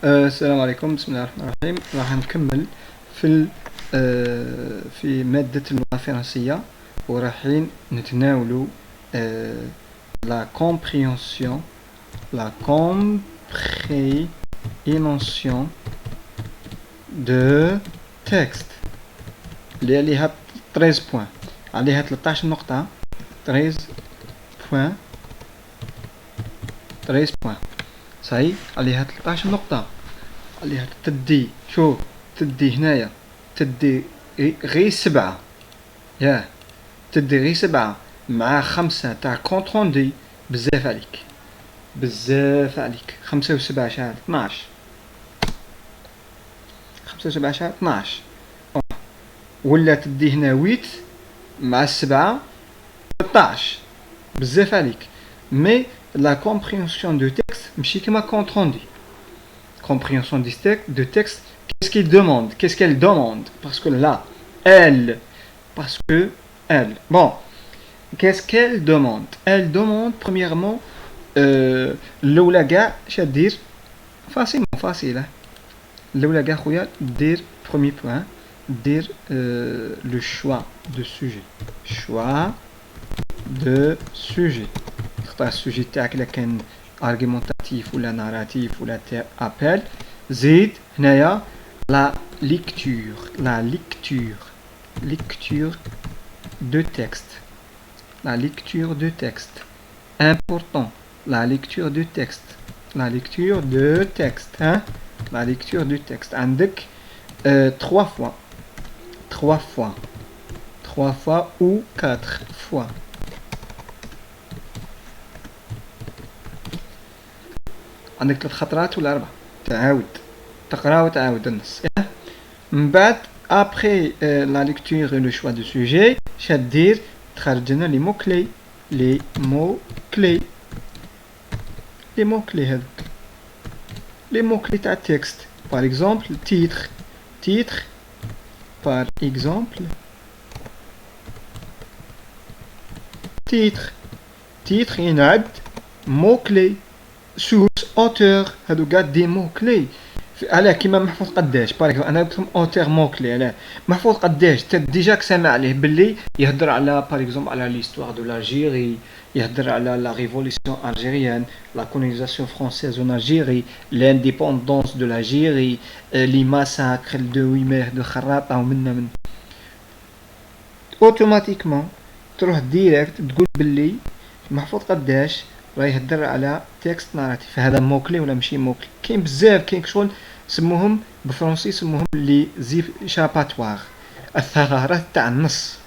السلام عليكم. بسم الله الرحمن الرحيم. راح نكمل في مادة اللغة الفرنسية، ورايحين نتناولوا la compréhension de texte اللي عليها 13 بوان، عليها 13 نقطة. 13 بوان صحيح، عليها 13 نقطة، عليها تدي. شوف تدي هنايا، تدي غير 7، ياه تدي غير 7 مع 5 تاع كونت روندي. بزاف عليك 5 و7 شحال؟ 12. 5 و7 شحال؟ 12. ولا تدي هنا 8 مع 7 13. بزاف عليك. مي la compréhension de texte ماشي كيما compte rendu. Compréhension de texte, qu'est-ce qu'elle demande? Parce que là, bon, qu'est-ce qu'elle demande? Elle demande premièrement l'oula كاع شادير facile. l'oula كاع خويا دير premier point، دير le choix de sujet. تختار السوجي تاعك الا كان argumentatif ولا narratif ولا appel. زيد هنايا la lecture de texte. Important, la lecture de texte hein. La lecture du texte عندك 3 fois ou 4 fois. عندك 3 خطرات ولا 4 تعاود تقرا وتعاود النص. من بعد après la lecture et le choix du sujet شادير تخرج لنا les mots clés هذوك les mots clés تاع التكست. par exemple titre par exemple titre ينعد mots clés. source auteur هادو كاع دي مو كلي. علاه كيما محفوظ قداش بارك انا قلت لكم اوتور مو كلي. علاه محفوظ قداش ديجا سامع عليه باللي يهضر على باغ اكزومبل على ليستوار دو لالجيري، يهضر على لا ريفوليسيون الجيريان، لا كولونيزاسيون فرونسيز اون الجيري، لانديبوندونس دو الجيري، لي ماساكر دو 8 ماي دو خراطه ومنا من اوتوماتيكمون تروح ديريكت تقول باللي محفوظ قداش راه يهضر على تكست ناراتيف. هذا موكلي ولا ماشي موكلي؟ كاين بزاف، كاين شغل سموهم بالفرنسي سموهم لي شاباتوار، الثغرات تاع النص.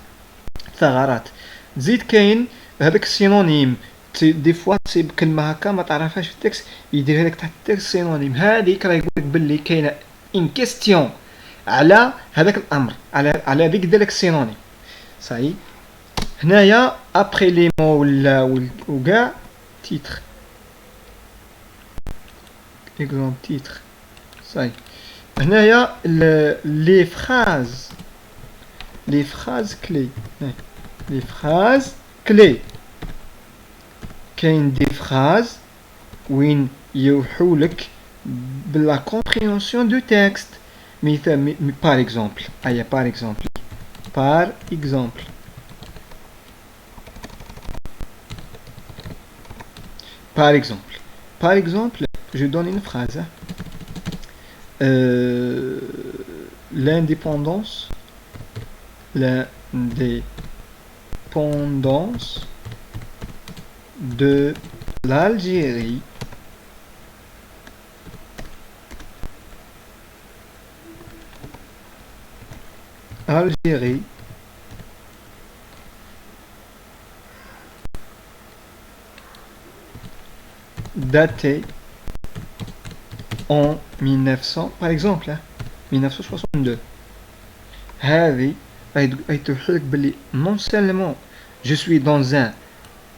ثغرات. زيد كاين هذاك السينونيم، دي فوا تصيب كلمه هكا ما تعرفهاش في التكست يديرها لك تحت التكست سينونيم. هذيك راه يقول لك باللي كاينه ان كيستيون على هذاك الامر، على ديك ديالك السينونيم. صحيح. هنايا ابري لي مو وكاع titre. exemple titre. صحيح. هنايا les phrases clés. كاين دي phrases وين يوحولك بلا compréhension du texte. مثال par exemple Par exemple, je donne une phrase. L'indépendance de l'Algérie datée en 1900 par exemple 1962. هذه يتوحلك باللي non seulement je suis dans un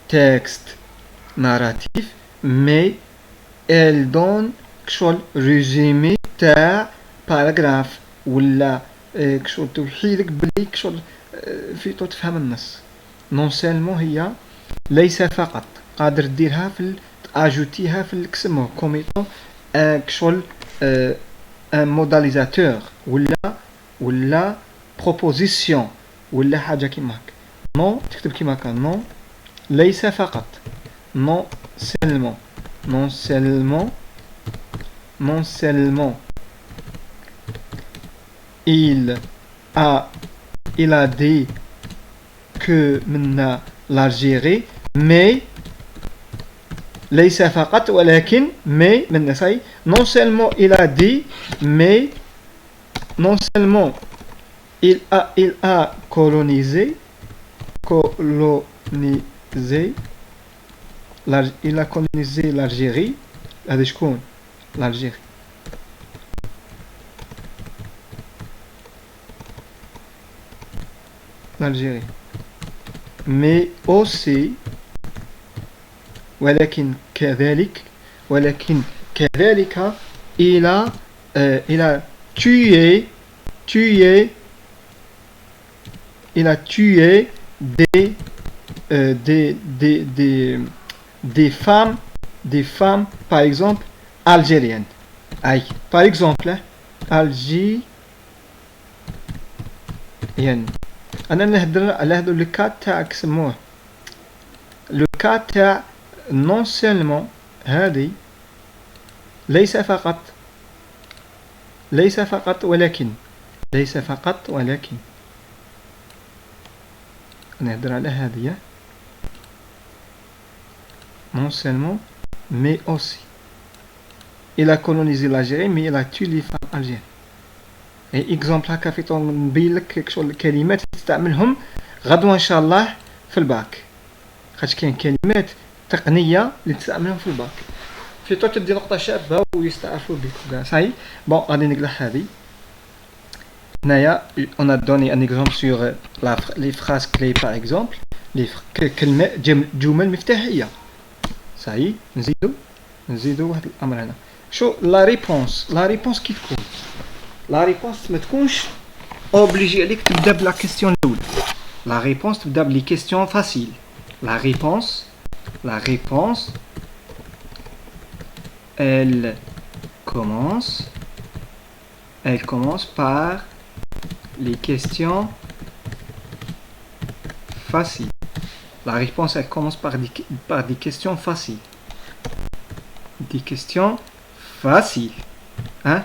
texte narratif mais elle donne كشغل résumé تاع paragraphe ولا كشغل توحيلك باللي كشغل فيتو تفهم النص. non seulement هي ليس فقط قادر ديرها في اجوتيها في الكسمو كوميطو كشغل un modalisateur ولا proposition ولا حاجة كيما هكا. non تكتب كيما هكا non ليس فقط non seulement non seulement non seulement il a dit que منا l'Algérie mais ليس فقط ولكن mais منا صحيح non seulement il a dit mais non seulement il a colonisé il a colonisé l'Algérie. هذا شكون l'Algérie mais aussi ولكن كذلك il a tué des femmes par exemple algériennes. Aïe, par exemple algérienne. أنا نهدر على هذا لو كا تاع سموه لو كا تاع non seulement هذه ليس فقط ولكن نهدر على هذه non seulement mais aussi il a colonisé l'Algérie mais il a tué les femmes algériennes. اي اكزومبل هكا في طون نبين لك شغل الكلمات تستعملهم غدوه ان شاء الله في الباك، خاطش كاين كلمات تقنيه اللي تستعملهم في الباك في طون تدي نقطه شابه ويستعرفوا بك كاع صاي. بون غادي نقلع هذه هنايا اون ا دوني ان اكزومبل سور لي فراز كلي باغ اكزومبل لي كلمه جمل مفتاحيه صاي. نزيدو واحد الامر هنا. شو لا ريبونس كي تكون لا ريبونس ما تكونش اوبليجي عليك تبدا بلا كيستيون الاولى. لا ريبونس تبدا بلي كيستيون فاسيل. لا ريبونس elle commence par les questions faciles. La réponse elle commence par des questions faciles. Des questions faciles. Hein?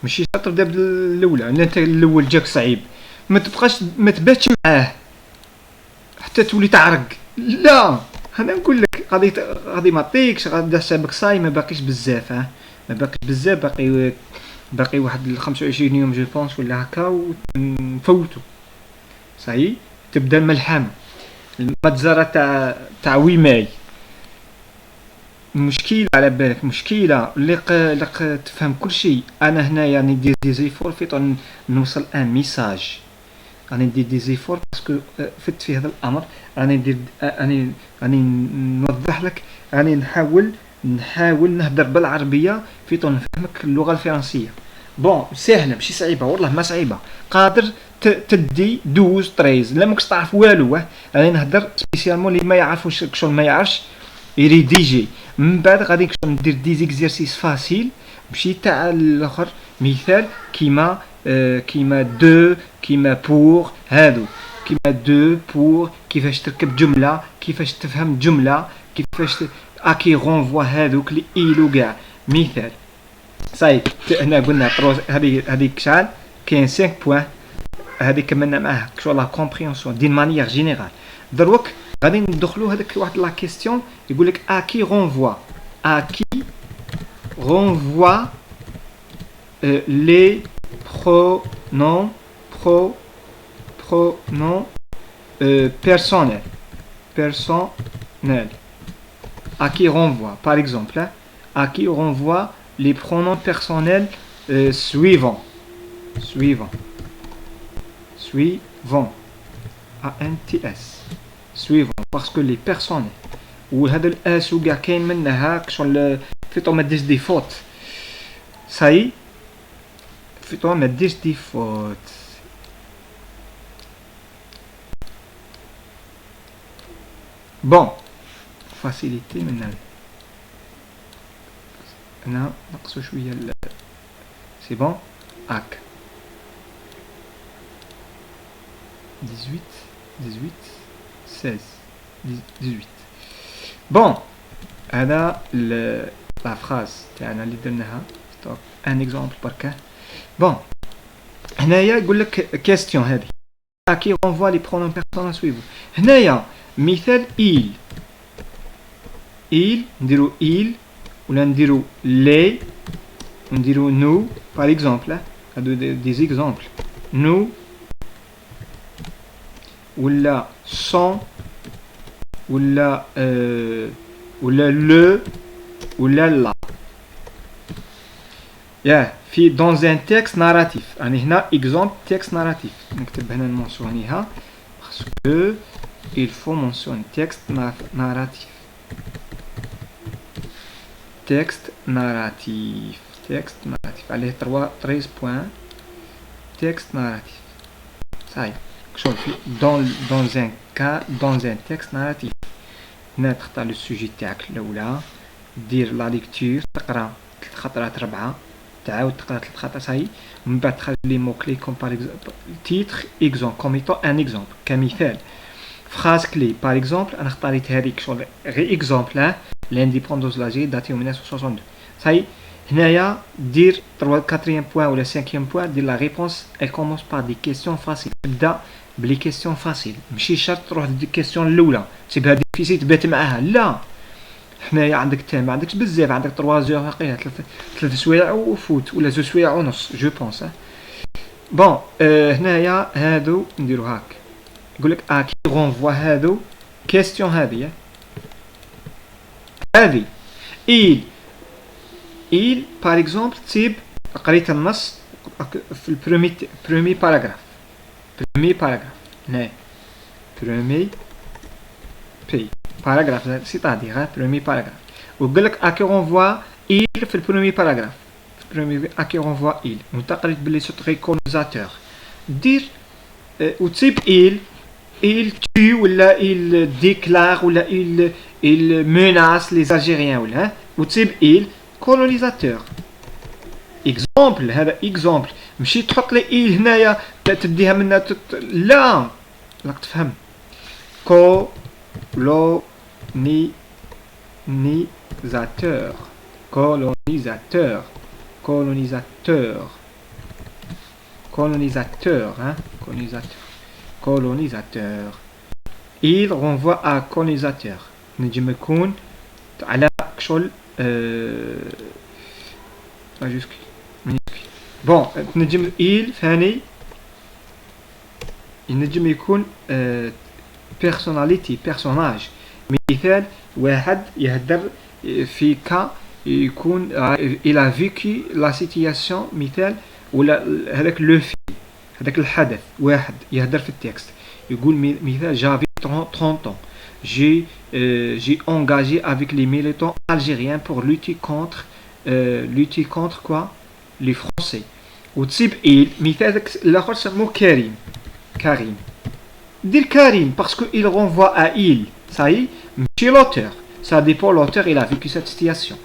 ماشي تبدا بالاولى. انت الاول جاك صعيب ما تباتش معاه حتى تولي تعرق. لا انا نقول لك غادي ما عطيكش غادي حسابك صاي ما باقيش بزاف. ما باقيش بزاف باقي واحد 25 يوم جو بونس ولا هكا ونفوتو صاي. تبدا الملحمه المجزره تاع ويماي. مشكلة على بالك مشكلة لق تفهم كل شيء. انا هنا يعني ندير دي زيفور في نوصل ان ميساج. راني ندير دي زيفور باسكو فت في هذا الامر. راني ندير راني نوضح لك. راني نحاول نهضر بالعربيه في نفهمك اللغه الفرنسيه. بون سهله ماشي صعيبه والله ما صعيبه. قادر تدي 12 13 لا ماكش تعرف والو. راني نهضر سبيسيالمون اللي ما يعرفوش شغل ما يعرفش يريديجي. من بعد غادي ندير دي زيكزيرسيس فاسيل ماشي تاع الاخر. مثال كيما دو كيما بور هادو. كيما دو بور كيفاش تركب جمله كيفاش تفهم جمله كيفاش اكي رونفوا هادوك لي ايلو كاع. مثال صاي هنا قلنا هذيك شحال كاين 5 بوين. هذه كملنا معاه شغل لا كومبريهنسيون دين مانيير جينيرال. دروك غادي ندخلوا هذاك واحد لا كيستيون يقول لك اكي رونفوا les pronoms personnels. À qui renvoie, par exemple, à qui renvoie les pronoms personnels suivants. ANTS. Suivants, parce que les personnels وهذا الاس وكاع كاين منها شغل في طون ما ديرش دي فوت صاي. في طون ما ديرش دي فوت. بون فاسيليتي من هنا نقصوا شويه c'est bon. Ac 18 18 16 18. bon هذا la phrase تاعنا اللي درناها. un exemple بركه. bon هنايا يقول لك question هذه qui renvoie les pronoms personnels suivants. هنايا مثال il نديرو il ولا نديرو les ونديرو nous par exemple. هادو des exemples. nous ولا son ولا ولا le ولا la. ياه في dans un texte narratif. يعني هنا exemple texte narratif. نكتب هنا نمونسيونيها parce que il faut mentionner texte narratif. texte narratif. texte narratif. عليه 13 points. texte narratif. ça y est. dans un cas dans un texte narratif هنا تختار لو سوجي تاعك الاولى دير لا ليكتور تقرا 3 خطرات 4 تعاود تقرا 3 خطرات صاي من بعد تخلي لي مو كلي كوم باغ تيتر اكزومبل كوم ايتون ان اكزومبل كمثال فراز كلي باغ اكزومبل انا اختاريت هذيك شغل غير اكزومبل لانديبوندونس لاجي داتي 1962 صاي هنايا دير 4 بوين ولا 5 بوين دير لا ريبونس اي كومونس بار دي كيسيون فاسيل تبدا بلي كيسيون فاسيل ماشي شرط تروح لدي كيسيون الاولى تسيبها ديفيسيل تبات معاها لا حنايا عندك تاع ما عندكش بزاف عندك 3 زور هاقيله 3 سوايع وفوت ولا 2 سوايع ونص جو بونس بون هنايا هادو نديرو هاك يقول لك كي رونفوا هادو كيسيون هذه il par exemple تسيب قريت النص في البرومي باراغراف هنا برومي باراغراف سيتادير برومي باراغراف ويقول لك اكي رونفوا il في البرومي باراغراف اكي رونفوا il وانت قريت بلي سو تري كولونيزاتور دير وتسيب il tue ولا il déclare ولا il menace les Algériens ولا وتسيب il colonisateur. exemple هذا exemple ماشي تحط لي il هنايا تديها منها لا راك تفهم colonisateur hein colonisateur il renvoie à colonisateur نجم يكون على شغل ماجوسكول بون نجم il ثاني ينجم يكون personnalité personnage مثال واحد يهدر في كا يكون il a vécu la situation مثال ولا هذاك لو في هذاك الحدث واحد يهدر في التكست يقول مثال j'avais 30 ans j'ai engagé avec les militants algériens pour lutter contre quoi les Français وتسيب il مثال الاخر سموه كريم دير كريم parce que il renvoie à il ça y est ماشي l'auteur ça dépend l'auteur il a vécu cette situation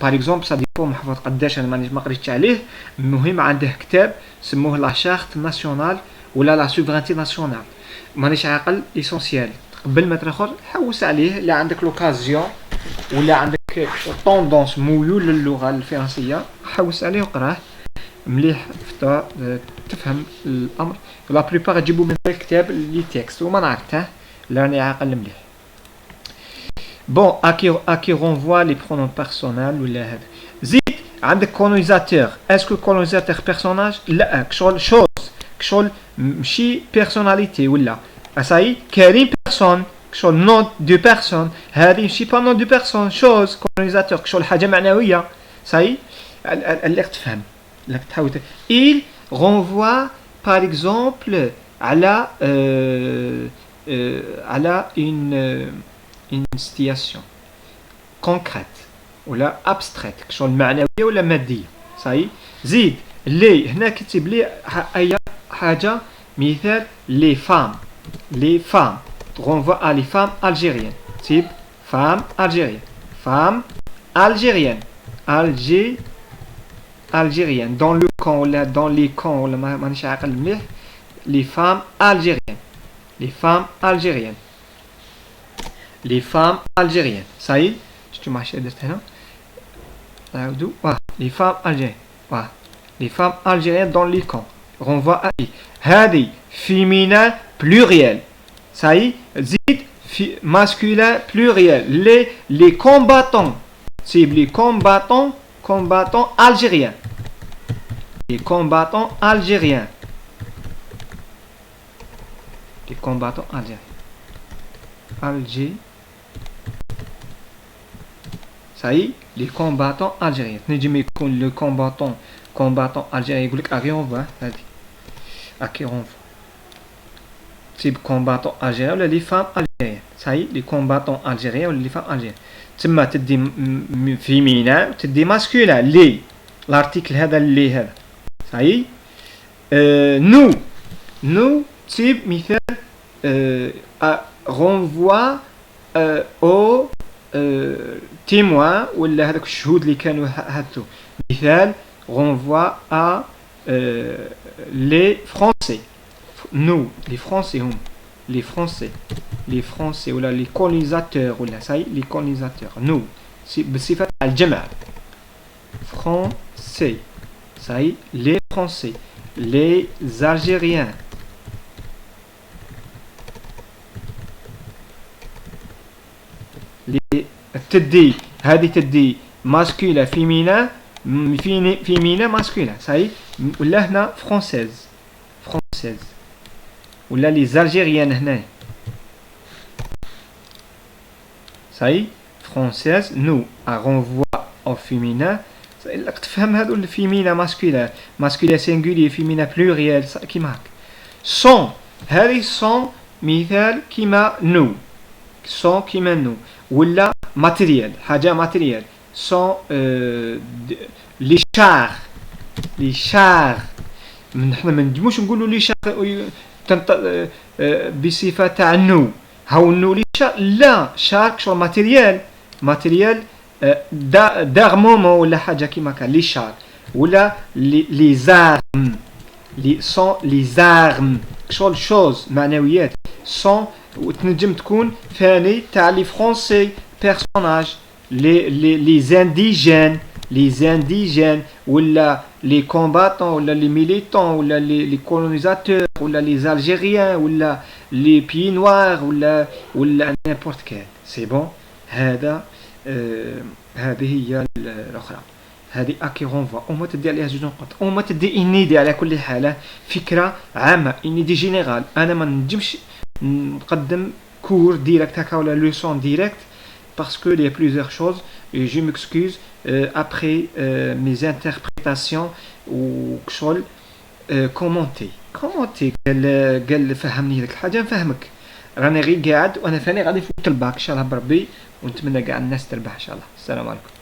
par exemple ça dépend محفوظ قداش انا ما قريتش عليه المهم عنده كتاب سموه لا شارت ناسيونال ولا لا سوفرانتي ناسيونال مانيش عاقل ليسونسيال قبل ما تاخر حوس عليه لا عندك لوكازيون ولا عندك طوندونس ميول للغه الفرنسيه حوس عليه وقراه مليح تفهم الامر لا بليبار تجيبوا من الكتاب لي تكست وما نعرفته لاني عاقل مليح بون اكي رونفوا لي برونون بيرسونال ولا هذا زيد عندك كولونيزاتور اسكو كولونيزاتور بيرسوناج لا كشغل شوز كشغل ماشي بيرسوناليتي ولا اساي كريم بيرسون كشغل نون دو بيرسون هذه ماشي با نون دو بيرسون شوز كولونيزاتور كشغل حاجه معنويه ساي اللي تفهم اللي تحاول il renvoie par exemple على على une situation concrète ولا abstraite كشغل معنويه ولا ماديه صاي زيد لي هنا كتب لي اي حاجه مثال les femmes renvoie à les femmes algériennes type femme algérienne algériennes dans le camp ولا dans les camps ولا مانيش عاقل مليح les femmes algériennes les femmes algériennes les femmes algériennes ça y est شفتوا مع شي درت هنا نعاودو les femmes algériennes les femmes algériennes dans les camps renvoie à I هذه féminin pluriel ça y est زيد masculin pluriel les combattants c'est les combattants algériens les combattants algériens les combattants algériens ça y est les combattants algériens نجم يكون le combattant algérien يقول لك اكي رونفوا هذه اكي رونفوا type combattant algérien ولا les femmes algériennes ça y est les combattants algériens ولا les femmes algériennes تما تدي féminin تدي masculin les l'article هذا اللي هذا ça y est nous type مثال renvoie au témoin ولا هذاك الشهود اللي كانوا هاتو مثال renvoie à les français nous les français هم les français ولا les colonisateurs ولا ça y est les colonisateurs nous بصفة الجمع français ça y est les français les algériens تدي هذه تدي masculin féminin masculin ça y est ولا هنا française ولا les algériennes هنا ça y est française nous à renvoi au féminin راك تفهم هذو الفيمينا masculin singulier féminin pluriel كيما هاك sont هذه sont مثال كيما nous sont كيما nous ولا matériel حاجة matériel sont les chars نحن ما نجموش نقولوا لي شار بصفة تاع نو هاو نو لي شار لا شار شو ماتيريال d'armement ولا حاجة كيما كان لي شار ولا les armes les armes شغل شوز معنويات sont وتنجم تكون ثاني تاع لي فرونسي personnages les indigènes ولا les combattants ولا les militants ولا les colonisateurs ولا les algériens ولا les pieds noirs ولا n'importe quel c'est bon هذا هذه هي الأخرى هذه أكي رونفوا وما تدي عليها زوج نقط وما تدي إنيدي على كل حالة فكرة عامة إنيدي جينيرال أنا ما نجمش نقدم كور ديريكت هكا ولا لوسون ديريكت parce qu'il y a plusieurs choses et je m'excuse après mes interprétations ou كشغل كومونتي قال فهمني هذيك الحاجة نفهمك راني غير قاعد وانا ثاني غادي نفوت الباك ان شاء الله بربي ونتمنى كاع الناس تربح ان شاء الله السلام عليكم